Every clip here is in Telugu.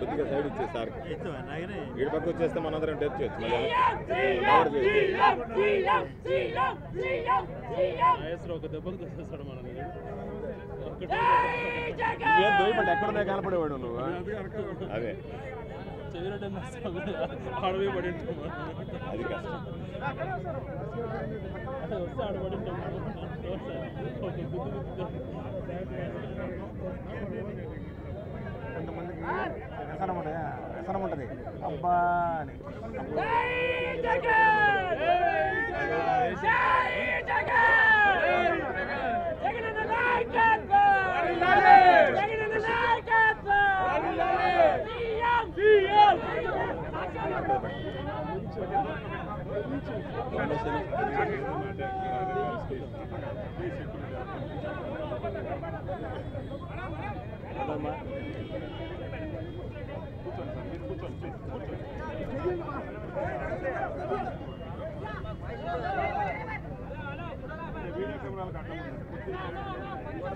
కొద్దిగా సైడ్ ఇచ్చేస్తారు వీడి పక్క వచ్చేస్తే మనందరం టచ్ చేయొచ్చు మళ్ళీ ఎక్కడ కనపడేవాడు నువ్వు అదే అది కష్టం కొంతమందికి వ్యసనం ఉంటుంది అబ్బా అని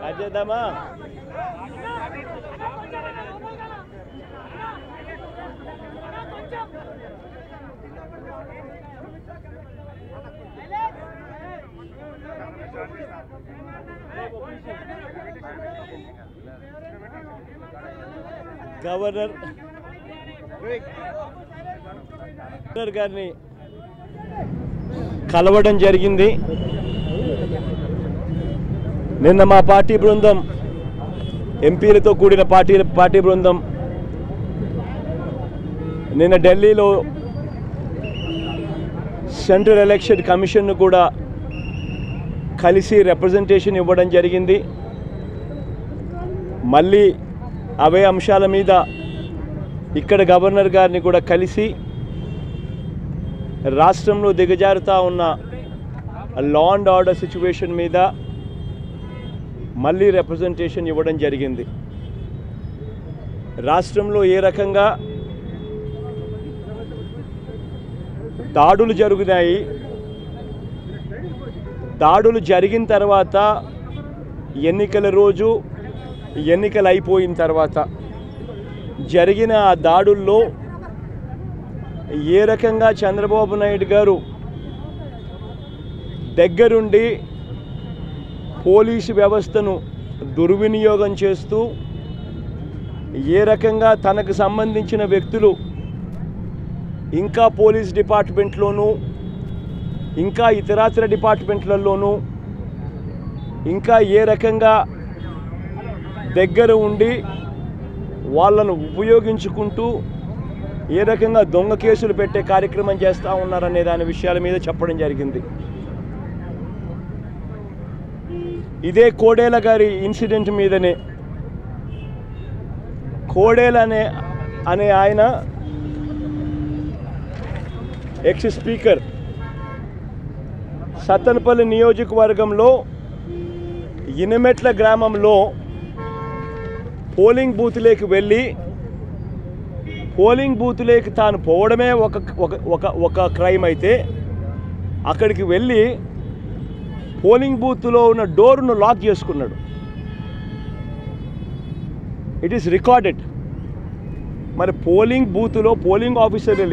రాజేద్దామా గవర్నర్ గారిని కలవడం జరిగింది. నిన్న మా పార్టీ బృందం ఎంపీలతో కూడిన పార్టీ బృందం నిన్న ఢిల్లీలో సెంట్రల్ ఎలక్షన్ కమిషన్ను కూడా కలిసి రిప్రజెంటేషన్ ఇవ్వడం జరిగింది. మళ్ళీ అవే అంశాల మీద ఇక్కడ గవర్నర్ గారిని కూడా కలిసి రాష్ట్రంలో దిగజారుతా ఉన్న లా అండ్ ఆర్డర్ సిచ్యువేషన్ మీద మళ్ళీ రిప్రజెంటేషన్ ఇవ్వడం జరిగింది. రాష్ట్రంలో ఏ రకంగా దాడులు జరుగుతాయి, దాడులు జరిగిన తర్వాత ఎన్నికల రోజు ఎన్నికలు అయిపోయిన తర్వాత జరిగిన ఆ దాడుల్లో ఏ రకంగా చంద్రబాబు నాయుడు గారు దగ్గరుండి పోలీసు వ్యవస్థను దుర్వినియోగం చేస్తూ ఏ రకంగా తనకు సంబంధించిన వ్యక్తులు ఇంకా పోలీస్ డిపార్ట్మెంట్లోనూ ఇంకా ఇతరాతర డిపార్ట్మెంట్లలోనూ ఇంకా ఏ రకంగా దగ్గర ఉండి వాళ్ళను ఉపయోగించుకుంటూ ఏ రకంగా దొంగ కేసులు పెట్టే కార్యక్రమం చేస్తూ ఉన్నారనే దాని విషయాల మీద చెప్పడం జరిగింది. ఇదే కోడేల గారి ఇన్సిడెంట్ మీదనే కోడేల అనే ఆయన ఎక్స్ స్పీకర్ సత్తెనపల్లి నియోజకవర్గంలో ఇనమెట్ల గ్రామంలో పోలింగ్ బూత్లోకి వెళ్ళి పోలింగ్ బూత్లోకి తాను పోవడమే ఒక క్రైమ్ అయితే అక్కడికి వెళ్ళి పోలింగ్ బూత్లో ఉన్న డోర్ను లాక్ చేసుకున్నాడు. It is recorded. మరి పోలింగ్ బూత్లో పోలింగ్ ఆఫీసర్లు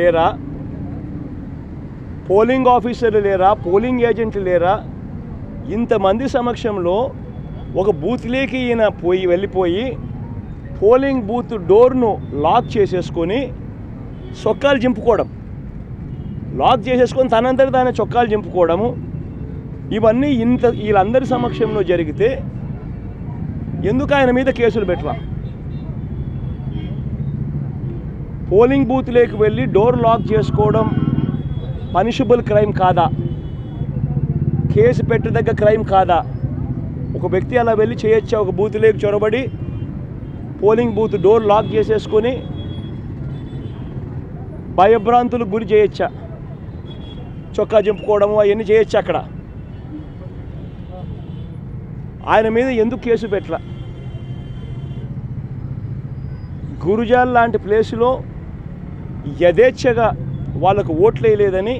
లేరా, పోలింగ్ ఏజెంట్లు లేరా? ఇంతమంది సమక్షంలో ఒక బూత్లోకి ఈయన వెళ్ళిపోయి పోలింగ్ బూత్ డోర్ను లాక్ చేసేసుకొని చొక్కాలు చింపుకోవడం, లాక్ చేసేసుకొని తనంతటి తానే చొక్కాలు చింపుకోవడము, ఇవన్నీ వీళ్ళందరి సమక్షంలో జరిగితే ఎందుకు ఆయన మీద కేసులు పెట్టరా? పోలింగ్ బూత్లోకి వెళ్ళి డోర్ లాక్ చేసుకోవడం పనిషబుల్ క్రైమ్ కాదా? కేసు పెట్టదగ్గ క్రైమ్ కాదా? ఒక వ్యక్తి అలా వెళ్ళి చేయొచ్చా? ఒక బూత్లోకి చొరబడి పోలింగ్ బూత్ డోర్ లాక్ చేసేసుకొని భయభ్రాంతులకు గురి చేయొచ్చా? చొక్కా చింపుకోవడము అవన్నీ చేయొచ్చు. అక్కడ ఆయన మీద ఎందుకు కేసు పెట్టలా? గురుజాల్ లాంటి ప్లేసులో యథేచ్ఛగా వాళ్ళకు ఓట్లు వేయలేదని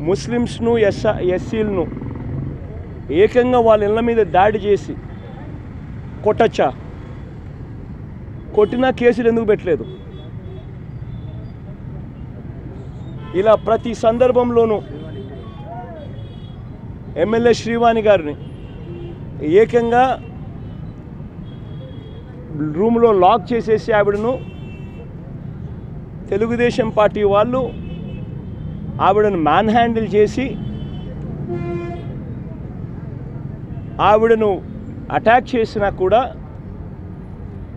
ముస్లిమ్స్ను ఎస్సీలను ఏకంగా వాళ్ళ ఇళ్ళ మీద దాడి చేసి కొట్టచ్చా? కొట్టినా కేసులు ఎందుకు పెట్టలేదు? ఇలా ప్రతి సందర్భంలోనూ ఎమ్మెల్యే శ్రీవాణి గారిని ఏకంగా రూమ్లో లాక్ చేసేసి ఆవిడను తెలుగుదేశం పార్టీ వాళ్ళు ఆవిడను మ్యాన్ హ్యాండిల్ చేసి ఆవిడను అటాక్ చేసినా కూడా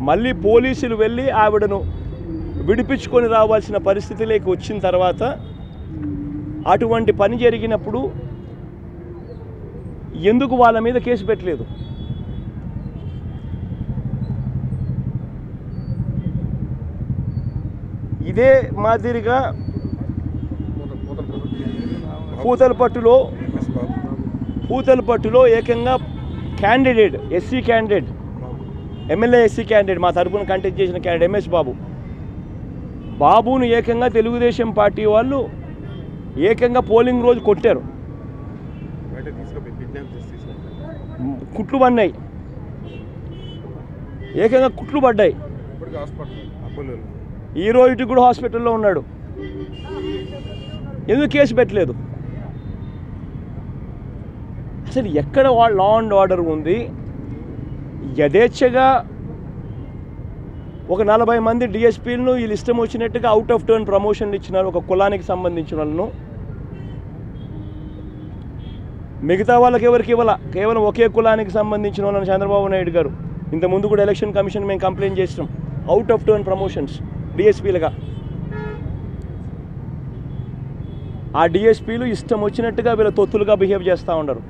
మళ్ళీ పోలీసులు వెళ్ళి ఆవిడను విడిపించుకొని రావాల్సిన పరిస్థితిలోకి వచ్చిన తర్వాత అటువంటి పని జరిగినప్పుడు ఎందుకు వాళ్ళ మీద కేసు పెట్టలేదు? ఇదే మాదిరిగా పూతలపట్టులో ఏకంగా candidate SC candidate MLA SC candidate మా తరపున కంటెస్ట్ చేసిన క్యాండిడేట్ ఎంఎస్ బాబును ఏకంగా తెలుగుదేశం పార్టీ వాళ్ళు ఏకంగా పోలింగ్ రోజు కొట్టారు. కుట్లు పడినాయి, ఏకంగా కుట్లు పడ్డాయి. ఈ రోజు కూడా హాస్పిటల్లో ఉన్నాడు. ఎందుకు కేసు పెట్టలేదు? అసలు ఎక్కడ లా అండ్ ఆర్డర్ ఉంది? యథేచ్ఛగా ఒక 40 మంది డిఎస్పీలను వీళ్ళు ఇష్టం వచ్చినట్టుగా అవుట్ ఆఫ్ టర్న్ ప్రమోషన్లు ఇచ్చినారు ఒక కులానికి సంబంధించిన వాళ్ళను. మిగతా వాళ్ళకి ఎవరికి ఇవ్వాల, కేవలం ఒకే కులానికి సంబంధించిన వాళ్ళని చంద్రబాబు నాయుడు గారు ఇంతకుముందు కూడా ఎలక్షన్ కమిషన్ మేము కంప్లైంట్ చేసినాం. అవుట్ ఆఫ్ టర్న్ ప్రమోషన్స్ డిఎస్పీలుగా. ఆ డిఎస్పీలు ఇష్టం వచ్చినట్టుగా వీళ్ళ తొత్తులుగా బిహేవ్ చేస్తూ ఉండరు.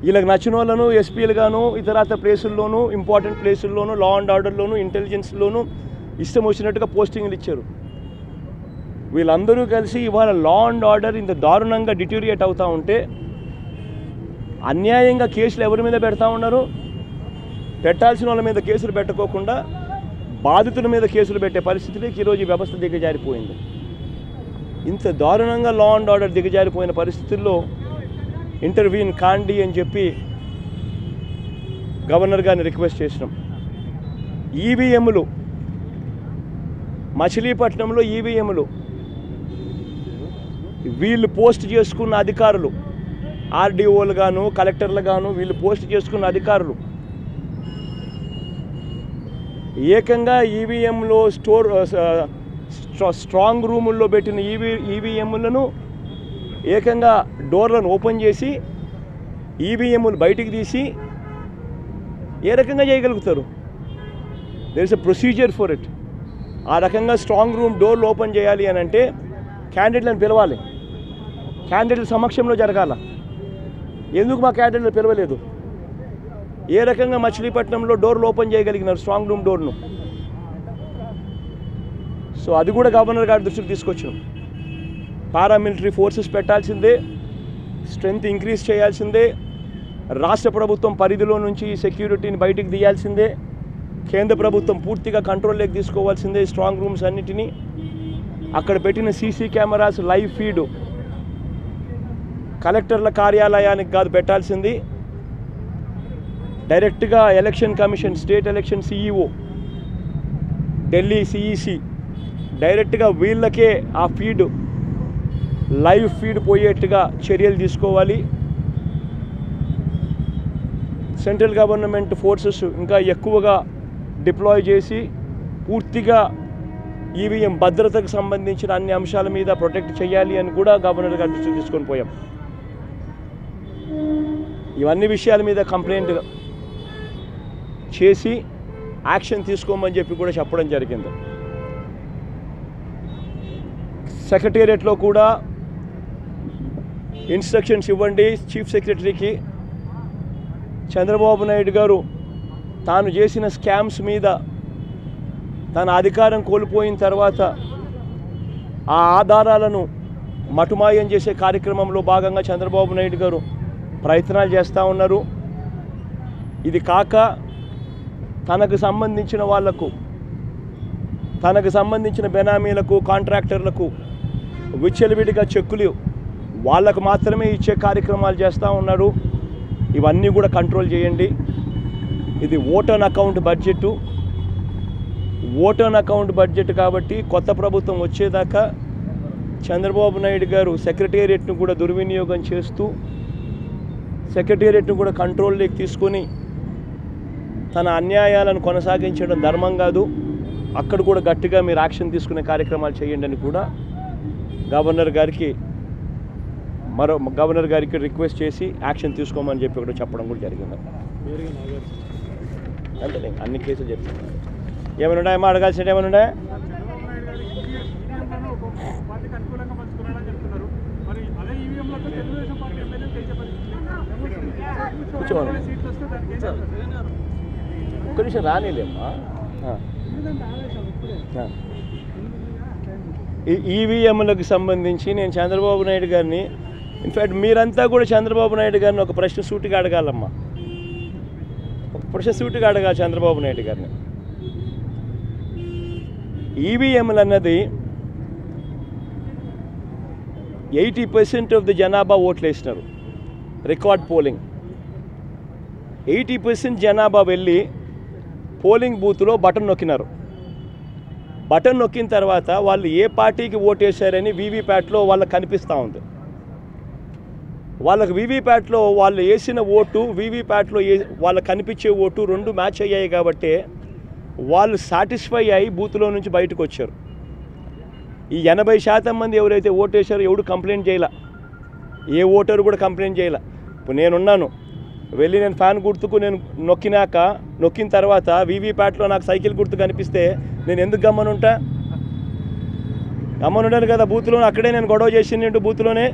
వీళ్ళకి నచ్చిన వాళ్ళను ఎస్పీలుగాను ఇతరత్ర ప్లేసుల్లోనూ ఇంపార్టెంట్ ప్లేసుల్లోనూ లా అండ్ ఆర్డర్లోనూ ఇంటెలిజెన్స్లోనూ ఇష్టం వచ్చినట్టుగా పోస్టింగ్లు ఇచ్చారు. వీళ్ళందరూ కలిసి ఇవాళ లా అండ్ ఆర్డర్ ఇంత దారుణంగా డిటూరియేట్ అవుతూ ఉంటే అన్యాయంగా కేసులు ఎవరి మీద పెడతా ఉన్నారు? పెట్టాల్సిన వాళ్ళ మీద కేసులు పెట్టకోకుండా బాధితుల మీద కేసులు పెట్టే పరిస్థితిలోకి ఈరోజు ఈ వ్యవస్థ దిగజారిపోయింది. ఇంత దారుణంగా లా అండ్ ఆర్డర్ దిగజారిపోయిన పరిస్థితుల్లో ఇంటర్వ్యూన్ కాండి అని చెప్పి గవర్నర్ గారిని రిక్వెస్ట్ చేసినాం. ఈవీఎంలు మచిలీపట్నంలో ఈవీఎంలు వీళ్ళు పోస్ట్ చేసుకున్న అధికారులు, ఆర్డీఓలు గాను కలెక్టర్లు గాను వీళ్ళు పోస్ట్ చేసుకున్న అధికారులు ఏకంగా ఈవీఎంలో స్ట్రాంగ్ రూముల్లో పెట్టిన ఈవీఎంలను ఏకంగా డోర్లను ఓపెన్ చేసి ఈవీఎంలు బయటికి తీసి ఏ రకంగా చేయగలుగుతారు? There is a procedure for it. ఆ రకంగా స్ట్రాంగ్ రూమ్ డోర్లు ఓపెన్ చేయాలి అని అంటే క్యాండిడేట్లను పిలవాలి, క్యాండిడేట్ల సమక్షంలో జరగాల. ఎందుకు మా క్యాండిడేట్లు పిలవలేదు? ఏ రకంగా మచిలీపట్నంలో డోర్లు ఓపెన్ చేయగలిగినారు స్ట్రాంగ్ రూమ్ డోర్ను? సో అది కూడా గవర్నర్ గారి దృష్టికి తీసుకొచ్చాం. పారామిలిటరీ ఫోర్సెస్ పెట్టాల్సిందే, స్ట్రెంగ్త్ ఇంక్రీజ్ చేయాల్సిందే, రాష్ట్ర ప్రభుత్వం పరిధిలో నుంచి సెక్యూరిటీని బయటికి తీయాల్సిందే, కేంద్ర ప్రభుత్వం పూర్తిగా కంట్రోల్లోకి తీసుకోవాల్సిందే స్ట్రాంగ్ రూమ్స్ అన్నిటినీ. అక్కడ పెట్టిన సీసీ కెమెరాస్ లైవ్ ఫీడ్ కలెక్టర్ల కార్యాలయానికి కాదు పెట్టాల్సింది, డైరెక్ట్గా election commission, state election CEO, Delhi CEC డైరెక్ట్గా వీళ్ళకే ఆ ఫీడ్ లైవ్ ఫీడ్ పోయేట్టుగా చర్యలు తీసుకోవాలి. సెంట్రల్ గవర్నమెంట్ ఫోర్సెస్ ఇంకా ఎక్కువగా డిప్లాయ్ చేసి పూర్తిగా ఈవీఎం భద్రతకు సంబంధించిన అన్ని అంశాల మీద ప్రొటెక్ట్ చేయాలి అని కూడా గవర్నర్ గారి దృష్టికి తీసుకొని పోయాం. ఇవన్నీ విషయాల మీద కంప్లైంట్ చేసి యాక్షన్ తీసుకోమని చెప్పి కూడా చెప్పడం జరిగింది. సెక్రటేరియట్లో కూడా ఇన్స్ట్రక్షన్స్ ఇవ్వండి చీఫ్ సెక్రటరీకి. చంద్రబాబు నాయుడు గారు తాను చేసిన స్కామ్స్ మీద తన అధికారం కోల్పోయిన తర్వాత ఆ ఆధారాలను మటుమాయం చేసే కార్యక్రమంలో భాగంగా చంద్రబాబు నాయుడు గారు ప్రయత్నాలు చేస్తూ ఉన్నారు. ఇది కాక తనకు సంబంధించిన వాళ్లకు, తనకు సంబంధించిన బెనామీలకు, కాంట్రాక్టర్లకు విచ్చలవిడిగా చెక్కులు వాళ్ళకు మాత్రమే ఇచ్చే కార్యక్రమాలు చేస్తూ ఉన్నారు. ఇవన్నీ కూడా కంట్రోల్ చేయండి. ఇది ఓట్ ఆన్ అకౌంట్ బడ్జెట్ కాబట్టి కొత్త ప్రభుత్వం వచ్చేదాకా చంద్రబాబు నాయుడు గారు సెక్రటేరియట్ను కూడా దుర్వినియోగం చేస్తూ సెక్రటేరియట్ను కూడా కంట్రోల్లోకి తీసుకొని తన అన్యాయాలను కొనసాగించడం ధర్మం కాదు, అక్కడ కూడా గట్టిగా మీరు యాక్షన్ తీసుకునే కార్యక్రమాలు చేయండి అని కూడా గవర్నర్ గారికి రిక్వెస్ట్ చేసి యాక్షన్ తీసుకోమని చెప్పి కూడా చెప్పడం కూడా జరిగింది. అంటే అన్ని కేసులు చెప్తున్నాను. ఏమైనా ఉన్నాయమ్మా, అడగాల్సినవి ఏమైనా ఉన్నాయా? కూర్చోండి, ఒక్క నిమిషం రానిలేమ్మా. ఈ ఈవీఎంలకు సంబంధించి నేను చంద్రబాబు నాయుడు గారిని, ఇన్ఫ్యాక్ట్ మీరంతా కూడా చంద్రబాబు నాయుడు గారిని ఒక ప్రశ్న సూటిగా అడగాలమ్మా, ఒక ప్రశ్న సూటిగా అడగాలి చంద్రబాబు నాయుడు గారిని. ఈవీఎంలు అన్నది 80% ఆఫ్ ది జనాభా ఓట్లు వేసినారు. రికార్డ్ పోలింగ్ 80% జనాభా వెళ్ళి పోలింగ్ బూత్లో బటన్ నొక్కినారు. బటన్ నొక్కిన తర్వాత వాళ్ళు ఏ పార్టీకి ఓటేశారని వీవీప్యాట్లో వాళ్ళకి కనిపిస్తూ ఉంది. వాళ్ళకి వీవీప్యాట్లో వాళ్ళు వేసిన ఓటు, వీవీప్యాట్లో వాళ్ళకి కనిపించే ఓటు రెండు మ్యాచ్ అయ్యాయి కాబట్టి వాళ్ళు సాటిస్ఫై అయ్యి బూత్లో నుంచి బయటకు వచ్చారు. ఈ 80% మంది ఎవరైతే ఓటేశారో ఎవడు కంప్లైంట్ చేయాల, ఏ ఓటరు కూడా కంప్లైంట్ చేయాల. ఇప్పుడు నేనున్నాను, వెళ్ళి నేను ఫ్యాన్ గుర్తుకు నేను నొక్కిన తర్వాత వీవీప్యాట్లో నాకు సైకిల్ గుర్తు కనిపిస్తే నేను ఎందుకు గమ్మనుంటాను కదా. బూత్లో అక్కడే నేను గొడవ చేసిండు, బూత్లోనే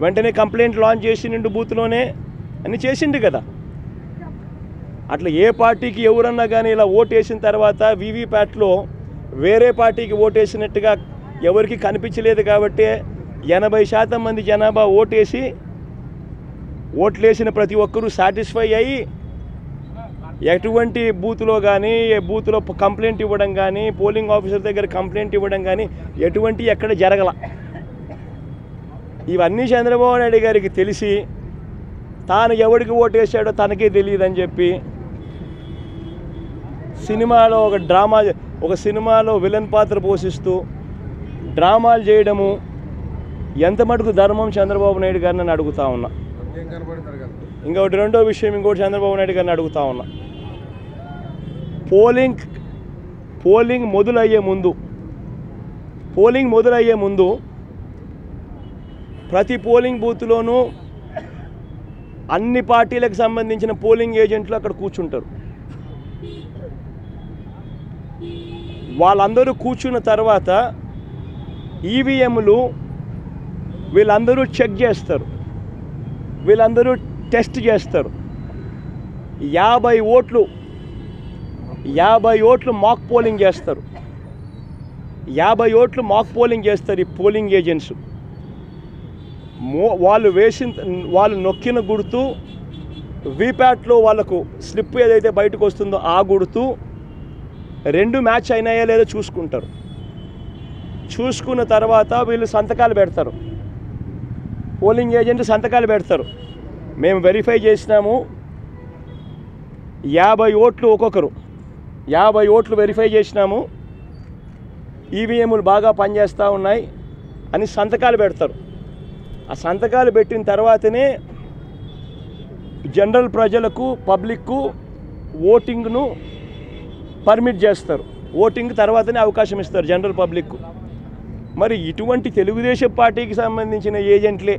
వెంటనే కంప్లైంట్ లాంచ్ చేసిండు, బూత్లోనే అన్నీ చేసిండు కదా. అట్లా ఏ పార్టీకి ఎవరన్నా కానీ ఇలా ఓటు వేసిన తర్వాత వీవీప్యాట్లో వేరే పార్టీకి ఓటేసినట్టుగా ఎవరికి కనిపించలేదు కాబట్టి 80% మంది జనాభా ఓట్లేసిన ప్రతి ఒక్కరూ సాటిస్ఫై అయ్యి ఎటువంటి బూత్లో కానీ బూత్లో కంప్లైంట్ ఇవ్వడం కానీ పోలింగ్ ఆఫీసర్ దగ్గర కంప్లైంట్ ఇవ్వడం కానీ ఎటువంటి ఎక్కడ జరగల. ఇవన్నీ చంద్రబాబు నాయుడు గారికి తెలిసి తాను ఎవరికి ఓటేసాడో తనకే తెలియదని చెప్పి ఒక సినిమాలో విలన్ పాత్ర పోషిస్తూ డ్రామాలు చేయడము ఎంత మటుకు ధర్మం చంద్రబాబు నాయుడు గారిని నేను అడుగుతా ఉన్నా. ఇంకొకటి రెండో విషయం, ఇంకోటి చంద్రబాబు నాయుడు గారిని అడుగుతా ఉన్నా. పోలింగ్ మొదలయ్యే ముందు ప్రతి పోలింగ్ బూత్లోనూ అన్ని పార్టీలకు సంబంధించిన పోలింగ్ ఏజెంట్లు అక్కడ కూర్చుంటారు. వాళ్ళందరూ కూర్చున్న తర్వాత ఈవీఎంలు వీళ్ళందరూ చెక్ చేస్తారు, వీళ్ళందరూ టెస్ట్ చేస్తారు. 50 ఓట్లు మాక్ పోలింగ్ చేస్తారు. 50 ఓట్లు మాక్ పోలింగ్ చేస్తారు ఈ పోలింగ్ ఏజెంట్స్. వాళ్ళు నొక్కిన గుర్తు వీప్యాట్లో వాళ్ళకు స్లిప్ ఏదైతే బయటకు వస్తుందో ఆ గుర్తు రెండు మ్యాచ్ అయినాయా లేదో చూసుకుంటారు. చూసుకున్న తర్వాత వీళ్ళు సంతకాలు పెడతారు, పోలింగ్ ఏజెంట్ సంతకాలు పెడతారు. మేము వెరిఫై చేసినాము, 50 ఓట్లు ఒక్కొక్కరు 50 ఓట్లు వెరిఫై చేసినాము, ఈవీఎంలు బాగా పనిచేస్తూ ఉన్నాయి అని సంతకాలు పెడతారు. ఆ సంతకాలు పెట్టిన తర్వాతనే జనరల్ ప్రజలకు, పబ్లిక్కు ఓటింగ్ను పర్మిట్ చేస్తారు. ఓటింగ్ తర్వాతనే అవకాశం ఇస్తారు జనరల్ పబ్లిక్కు. మరి ఇటువంటి తెలుగుదేశం పార్టీకి సంబంధించిన ఏజెంట్లే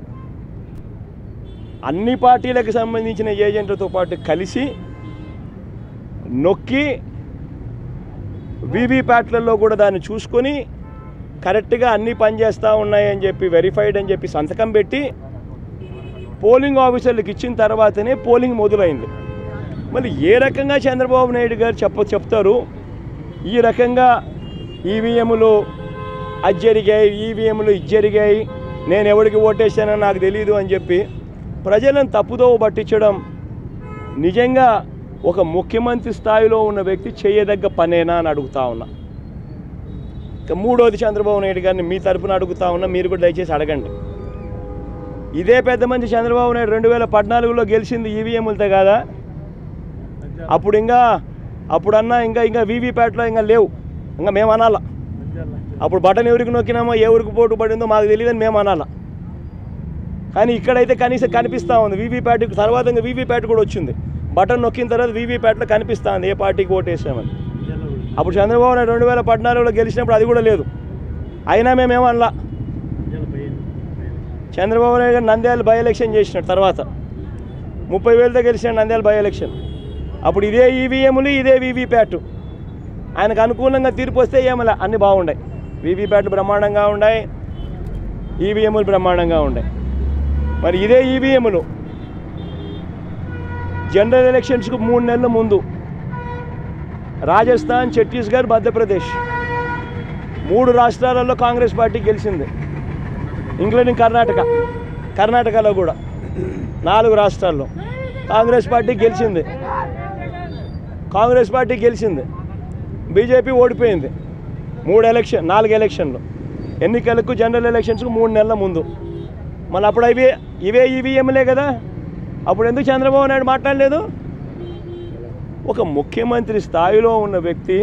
అన్ని పార్టీలకు సంబంధించిన ఏజెంట్లతో పాటు కలిసి నొక్కి వీవీప్యాట్లలో కూడా దాన్ని చూసుకొని కరెక్ట్గా అన్నీ పనిచేస్తూ ఉన్నాయని చెప్పి వెరిఫైడ్ అని చెప్పి సంతకం పెట్టి పోలింగ్ ఆఫీసర్లకు ఇచ్చిన తర్వాతనే పోలింగ్ మొదలైంది. మళ్ళీ ఏ రకంగా చంద్రబాబు నాయుడు గారు చెప్తారు ఈ రకంగా ఈవీఎంలు అది జరిగాయి, ఈవీఎంలు ఇది జరిగాయి, నేను ఎవరికి ఓటేసానో నాకు తెలియదు అని చెప్పి ప్రజలను తప్పుదోవ పట్టించడం నిజంగా ఒక ముఖ్యమంత్రి స్థాయిలో ఉన్న వ్యక్తి చేయదగ్గ పనేనా అని అడుగుతా ఉన్నా. ఇక మూడోది చంద్రబాబు నాయుడు గారిని మీ తరపున అడుగుతా ఉన్నా, మీరు కూడా దయచేసి అడగండి. ఇదే పెద్ద మంచి చంద్రబాబు నాయుడు 2014లో గెలిచింది ఈవీఎంలతో కాదా? అప్పుడన్నా ఇంకా వీవీప్యాట్లో ఇంకా లేవు, ఇంకా మేము అనాలా. అప్పుడు బటన్ ఎవరికి నొక్కినామో ఏ ఊరికి పోటు పడిందో మాకు తెలియదని మేము అనాలా. కానీ ఇక్కడైతే కనీసం కనిపిస్తూ ఉంది వీవీప్యాట్. తర్వాత ఇంకా వీవీప్యాట్ కూడా వచ్చింది. బటన్ నొక్కిన తర్వాత వీవీప్యాట్లో కనిపిస్తూ ఉంది ఏ పార్టీకి ఓటు వేసామని. అప్పుడు చంద్రబాబు నాయుడు 2014లో గెలిచినప్పుడు అది కూడా లేదు. అయినా మేమేమనలా. చంద్రబాబు నాయుడు గారు నంద్యాల బై ఎలక్షన్ చేసినాడు, తర్వాత 30,000తో గెలిచినాడు నంద్యాల బై ఎలక్షన్. అప్పుడు ఇదే ఈవీఎంలు ఇదే వీవీప్యాట్. ఆయనకు అనుకూలంగా తీర్పు వస్తే ఏమలా అన్నీ బాగున్నాయి. వీవీప్యాట్లు బ్రహ్మాండంగా ఉన్నాయి, ఈవీఎంలు బ్రహ్మాండంగా ఉన్నాయి. మరి ఇదే ఈవీఎంలు జనరల్ ఎలక్షన్స్కు 3 నెలల ముందు రాజస్థాన్, ఛత్తీస్గఢ్, మధ్యప్రదేశ్ 3 రాష్ట్రాలలో కాంగ్రెస్ పార్టీ గెలిచింది, ఇంక్లూడింగ్ కర్ణాటకలో కూడా 4 రాష్ట్రాల్లో కాంగ్రెస్ పార్టీ గెలిచింది. బీజేపీ ఓడిపోయింది 4 ఎలక్షన్లు. ఎన్నికలకు జనరల్ ఎలక్షన్స్కు 3 నెలల ముందు. మళ్ళీ అప్పుడు ఇవే ఈవీఎంలే కదా. అప్పుడు ఎందుకు చంద్రబాబు నాయుడు మాట్లాడలేదు? ఒక ముఖ్యమంత్రి స్థాయిలో ఉన్న వ్యక్తి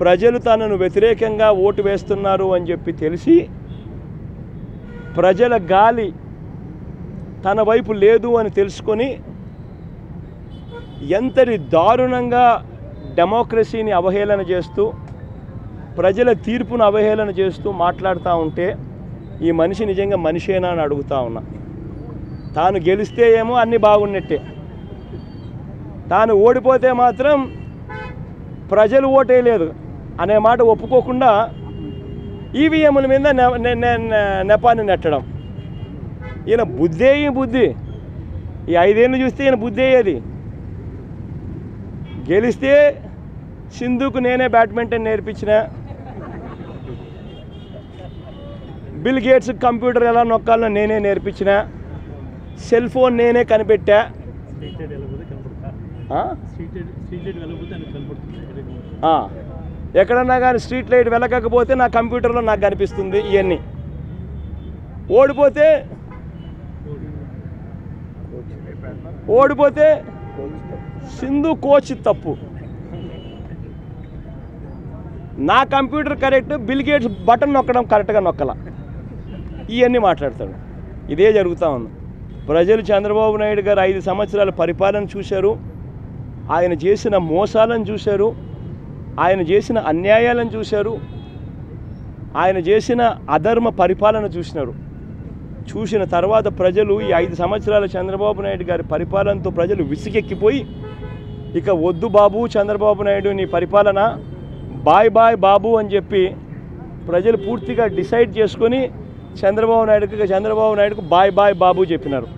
ప్రజలు తనను వ్యతిరేకంగా ఓటు వేస్తున్నారు అని చెప్పి తెలిసి ప్రజల గాలి తన వైపు లేదు అని తెలుసుకొని ఎంతటి దారుణంగా డెమోక్రసీని అవహేళన చేస్తూ ప్రజల తీర్పును అవహేళన చేస్తూ మాట్లాడుతూ ఉంటే ఈ మనిషి నిజంగా మనిషేనా అని అడుగుతా ఉన్నా. తాను గెలిస్తే ఏమో అన్నీ బాగున్నట్టే, తాను ఓడిపోతే మాత్రం ప్రజలు ఓటేయలేదు అనే మాట ఒప్పుకోకుండా ఈవీఎంల మీద నెపాన్ని నెట్టడం. ఈయన బుద్ధి ఈ 5 ఏళ్ళు చూస్తే ఈయన బుద్ధి అయ్యేది. గెలిస్తే సింధుకు నేనే బ్యాడ్మింటన్ నేర్పించిన, బిల్ గేట్స్ కంప్యూటర్ ఎలా నొక్కాలో నేనే నేర్పించిన, సెల్ ఫోన్ నేనే కనిపెట్టా. ఎక్కడన్నా కానీ స్ట్రీట్ లైట్ వెలగకపోతే నా కంప్యూటర్లో నాకు కనిపిస్తుంది. ఇవన్నీ ఓడిపోతే సింధు కోచ్ తప్పు, నా computer correct, bill gates button నొక్కడం కరెక్ట్గా నొక్కల. ఇవన్నీ మాట్లాడతాడు. ఇదే జరుగుతూ ఉంది. ప్రజలు చంద్రబాబు నాయుడు గారు 5 సంవత్సరాల పరిపాలన చూశారు, ఆయన చేసిన మోసాలను చూశారు, ఆయన చేసిన అన్యాయాలను చూశారు, ఆయన చేసిన అధర్మ పరిపాలన చూసిన తర్వాత ప్రజలు ఈ 5 సంవత్సరాల చంద్రబాబు నాయుడు గారి పరిపాలనతో ప్రజలు విసిగెక్కిపోయి ఇక వద్దు బాబు చంద్రబాబు నాయుడు నీ పరిపాలన, బాయ్ బాయ్ బాబు అని చెప్పి ప్రజలు పూర్తిగా డిసైడ్ చేసుకొని చంద్రబాబు నాయుడుకు బాయ్ బాయ్ బాబు చెప్పినారు.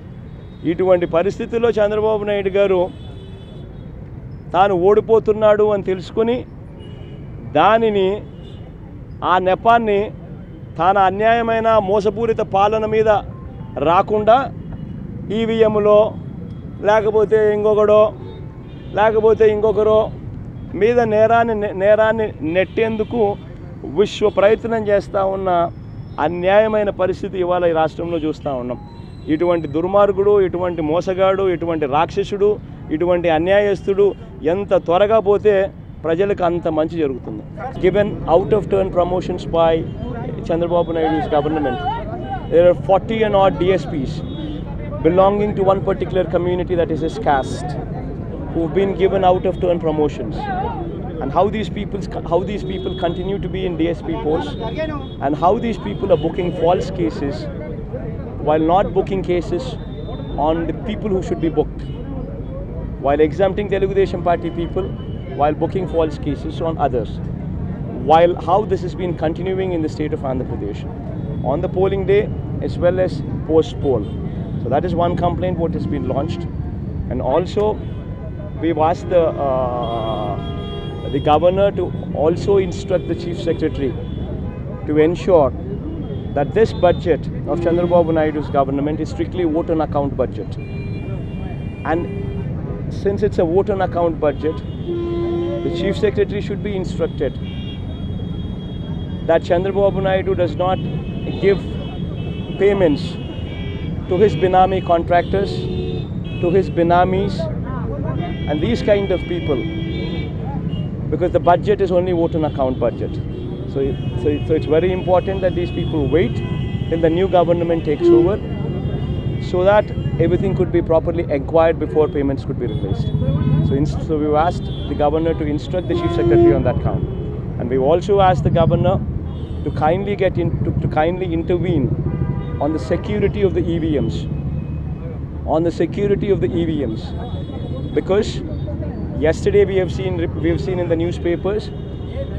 ఇటువంటి పరిస్థితుల్లో చంద్రబాబు నాయుడు గారు తాను ఓడిపోతున్నాడు అని తెలుసుకొని దానిని ఆ నెపాన్ని తాను అన్యాయమైన మోసపూరిత పాలన మీద రాకుండా ఈవీఎంలో లేకపోతే ఇంకొకరో మీద నేరాన్ని నెట్టేందుకు విశ్వ ప్రయత్నం చేస్తూ ఉన్న అన్యాయమైన పరిస్థితి ఇవాళ ఈ రాష్ట్రంలో చూస్తూ ఉన్నాం. ఇటువంటి దుర్మార్గుడు, ఇటువంటి మోసగాడు, ఇటువంటి రాక్షసుడు, ఇటువంటి అన్యాయస్తుడు ఎంత త్వరగా పోతే ప్రజలకు అంత మంచి జరుగుతుంది. Given out of turn promotions by Chandrababu Naidu's government, there are 40 and odd DSPs belonging to one particular community, that is his caste, who've been given out of turn promotions. And how these people continue to be in DSP posts, and how these people are booking false cases while not booking cases on the people who should be booked, while exempting Telugu Desam Party people, while booking false cases on others, while how this has been continuing in the state of Andhra Pradesh on the polling day as well as post-poll. So that is one complaint what has been launched. And also we've asked the governor to also instruct the chief secretary to ensure that this budget of Chandrababu Naidu's government is strictly vote on account budget. And since it's a vote on account budget, the chief secretary should be instructed that Chandrababu Naidu does not give payments to his Benami contractors, to his Benamis, And these kind of people, because the budget is only vote on account budget. So it's very important that these people wait till the new government takes over, so that everything could be properly inquired before payments could be released. So we've asked the governor to instruct the chief secretary on that count, and we've also asked the governor to kindly kindly intervene on the security of the EVMs, because yesterday we have seen in the newspapers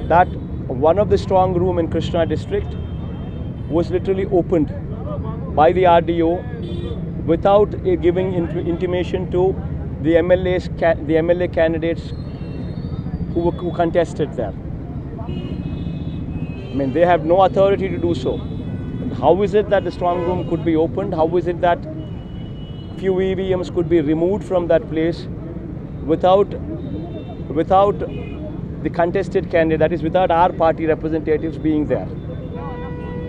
that one of the strong room in Krishna district was literally opened by the RDO without giving intimation to the MLA candidates who contested there. I mean, they have no authority to do so. And how is it that the strong room could be opened? How is it that few EVMs could be removed from that place without the contested candidate, that is without our party representatives being there?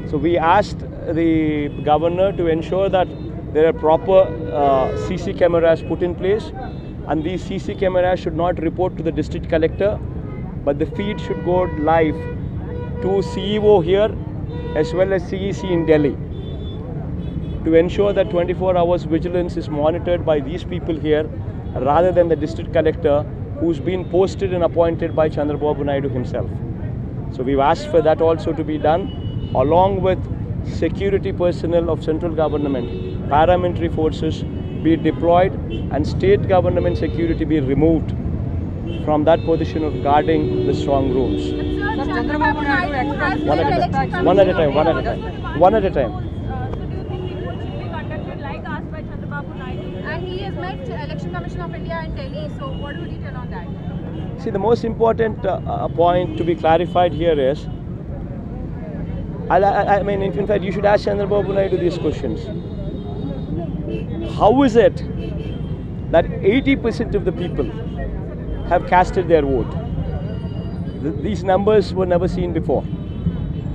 So we asked the governor to ensure that there are proper CC cameras put in place, and these CC cameras should not report to the district collector, but the feed should go live to CEO here as well as CEC in Delhi, to ensure that 24 hours vigilance is monitored by these people here rather than the district collector, who's been posted and appointed by Chandrababu Naidu himself. So we've asked for that also to be done, along with security personnel of central government, paramilitary forces be deployed, and state government security be removed from that position of guarding the strong rooms. Chandrababu Naidu has One at a time. One at a time. So do you think the vote should be conducted like asked by Chandrababu Naidu? And he has met Election Commission of India in Delhi. So what would you tell on that? See, the most important point to be clarified here is, I mean, in fact, you should ask Chandrababu Naidu these questions. How is it that 80% of the people have casted their vote? These numbers were never seen before.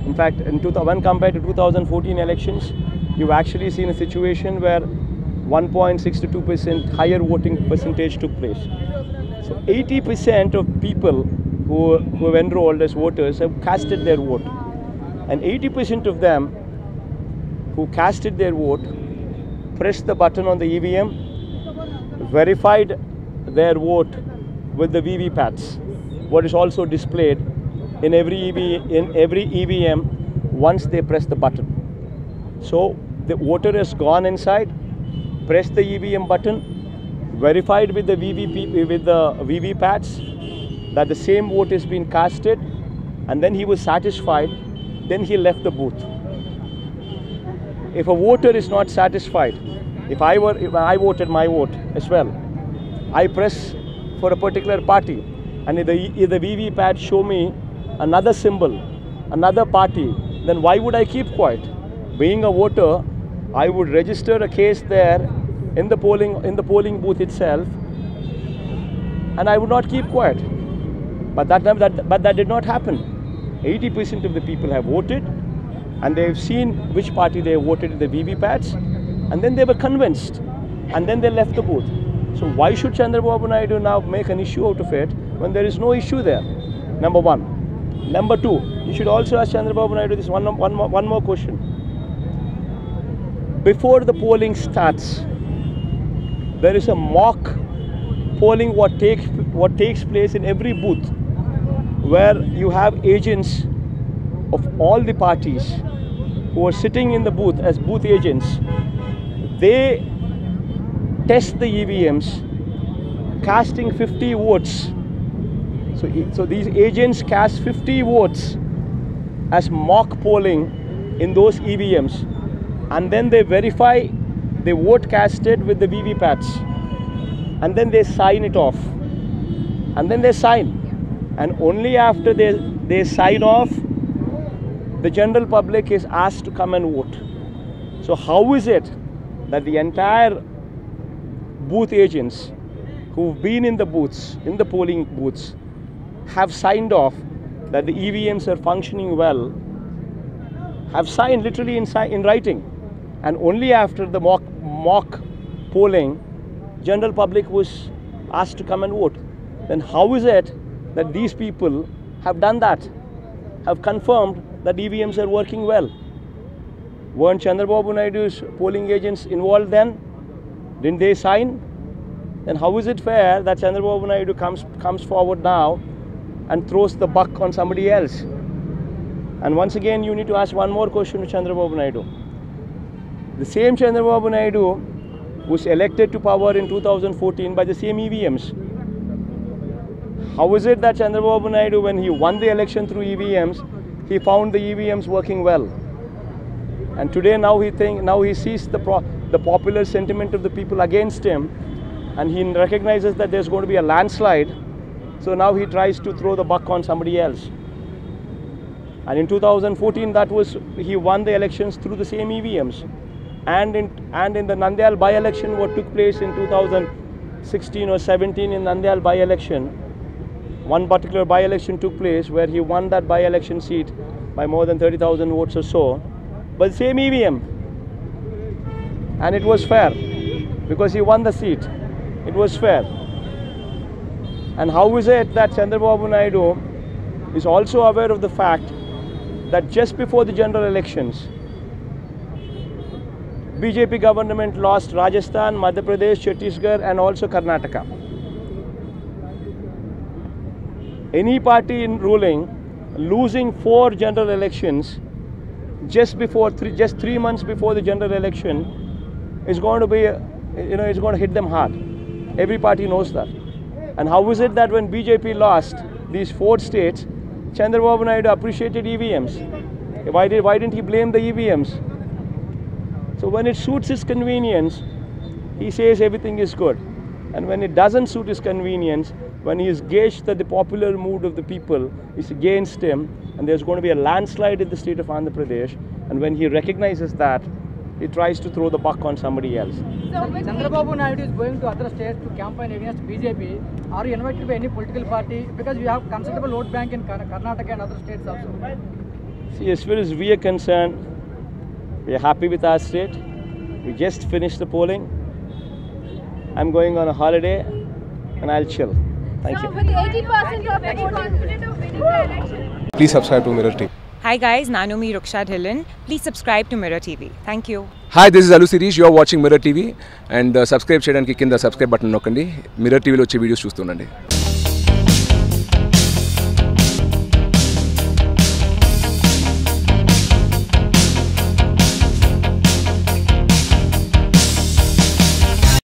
In fact, when compared to 2014 elections, you've actually seen a situation where 1.62% higher voting percentage took place. So 80% of people who have enrolled as voters have casted their vote. And 80% of them who casted their vote pressed the button on the EVM, verified their vote with the VVPATs, what is also displayed in every EVM once they press the button. So the voter has gone inside, pressed the EVM button, verified with the VVPATs that the same vote has been casted, and then he was satisfied. Then he left the booth. If a voter is not satisfied, if I voted my vote as well, I press for a particular party, and if the VVPAT show me another symbol, another party, then why would I keep quiet? Being a voter, I would register a case there in the polling booth itself, and I would not keep quiet. But that did not happen. 80% of the people have voted, and they have seen which party they have voted in the VVPATs, and then they were convinced, and then they left the booth. So why should Chandrababu Naidu now make an issue out of it when there is no issue there? Number one. Number two, you should also ask Chandrababu Naidu this one more question. Before the polling starts, there is a mock polling what takes place in every booth, where you have agents of all the parties who are sitting in the booth as booth agents. They test the EVMs, casting 50 votes. So these agents cast 50 votes as mock polling in those EVMs, and then they verify the vote casted with the VVPATs, and then they sign it off, and then they sign. And only after they sign off, the general public is asked to come and vote. So how is it that the entire booth agents who've been in the booths, in the polling booths, have signed off that the EVMs are functioning well, have signed literally in writing, and only after the mock polling, general public was asked to come and vote. Then how is it that these people have done that, have confirmed that EVMs are working well? Weren't Chandrababu Naidu's polling agents involved then? Didn't they sign? Then how is it fair that Chandrababu Naidu comes forward now and throws the buck on somebody else? And once again, you need to ask one more question to Chandrababu Naidu. The same Chandrababu Naidu was elected to power in 2014 by the same EVMs. How is it that Chandrababu Naidu, when he won the election through EVMs, he found the EVMs working well? And today now he sees the popular sentiment of the people against him, and he recognizes that there's going to be a landslide. So now he tries to throw the buck on somebody else. And in 2014, he won the elections through the same EVMs. And in the Nandyal by-election, what took place in 2016 or 17 in Nandyal by-election, one particular by-election took place where he won that by-election seat by more than 30,000 votes or so, but the same EVM. And it was fair because he won the seat. It was fair. And how is it that Chandrababu Naidu is also aware of the fact that just before the general elections, BJP government lost Rajasthan, Madhya Pradesh, Chhattisgarh and also Karnataka. Any party in ruling losing 4 general elections just 3 months before the general election is going to be, it's going to hit them hard. Every party knows that. And how is it that when BJP lost these 4 states, Chandrababu Naidu appreciated EVMs? Why didn't he blame the EVMs? So when it suits his convenience, he says everything is good. And when it doesn't suit his convenience, when he is gauged that the popular mood of the people is against him and there's going to be a landslide in the state of Andhra Pradesh, and when he recognizes that, he tries to throw the buck on somebody else. So with Chandrababu Naidu is going to other states to campaign against BJP. Are you invited by any political party? Because we have considerable vote bank in Karnataka and other states also. See, as far as we are concerned, we are happy with our state. We just finished the polling. I'm going on a holiday and I'll chill. Thank you. with 80% of the confident of winning the election. Please subscribe to Mirror TV. Hi guys, Nanumi Ruksha Dhillon. Please subscribe to Mirror TV. Thank you. Hi, this is Alu Sirish. You are watching Mirror TV and subscribe cheyadaniki kinda subscribe button nokkandi. Mirror TV lo వచ్చే వీడియోస్ చూస్తుండండి.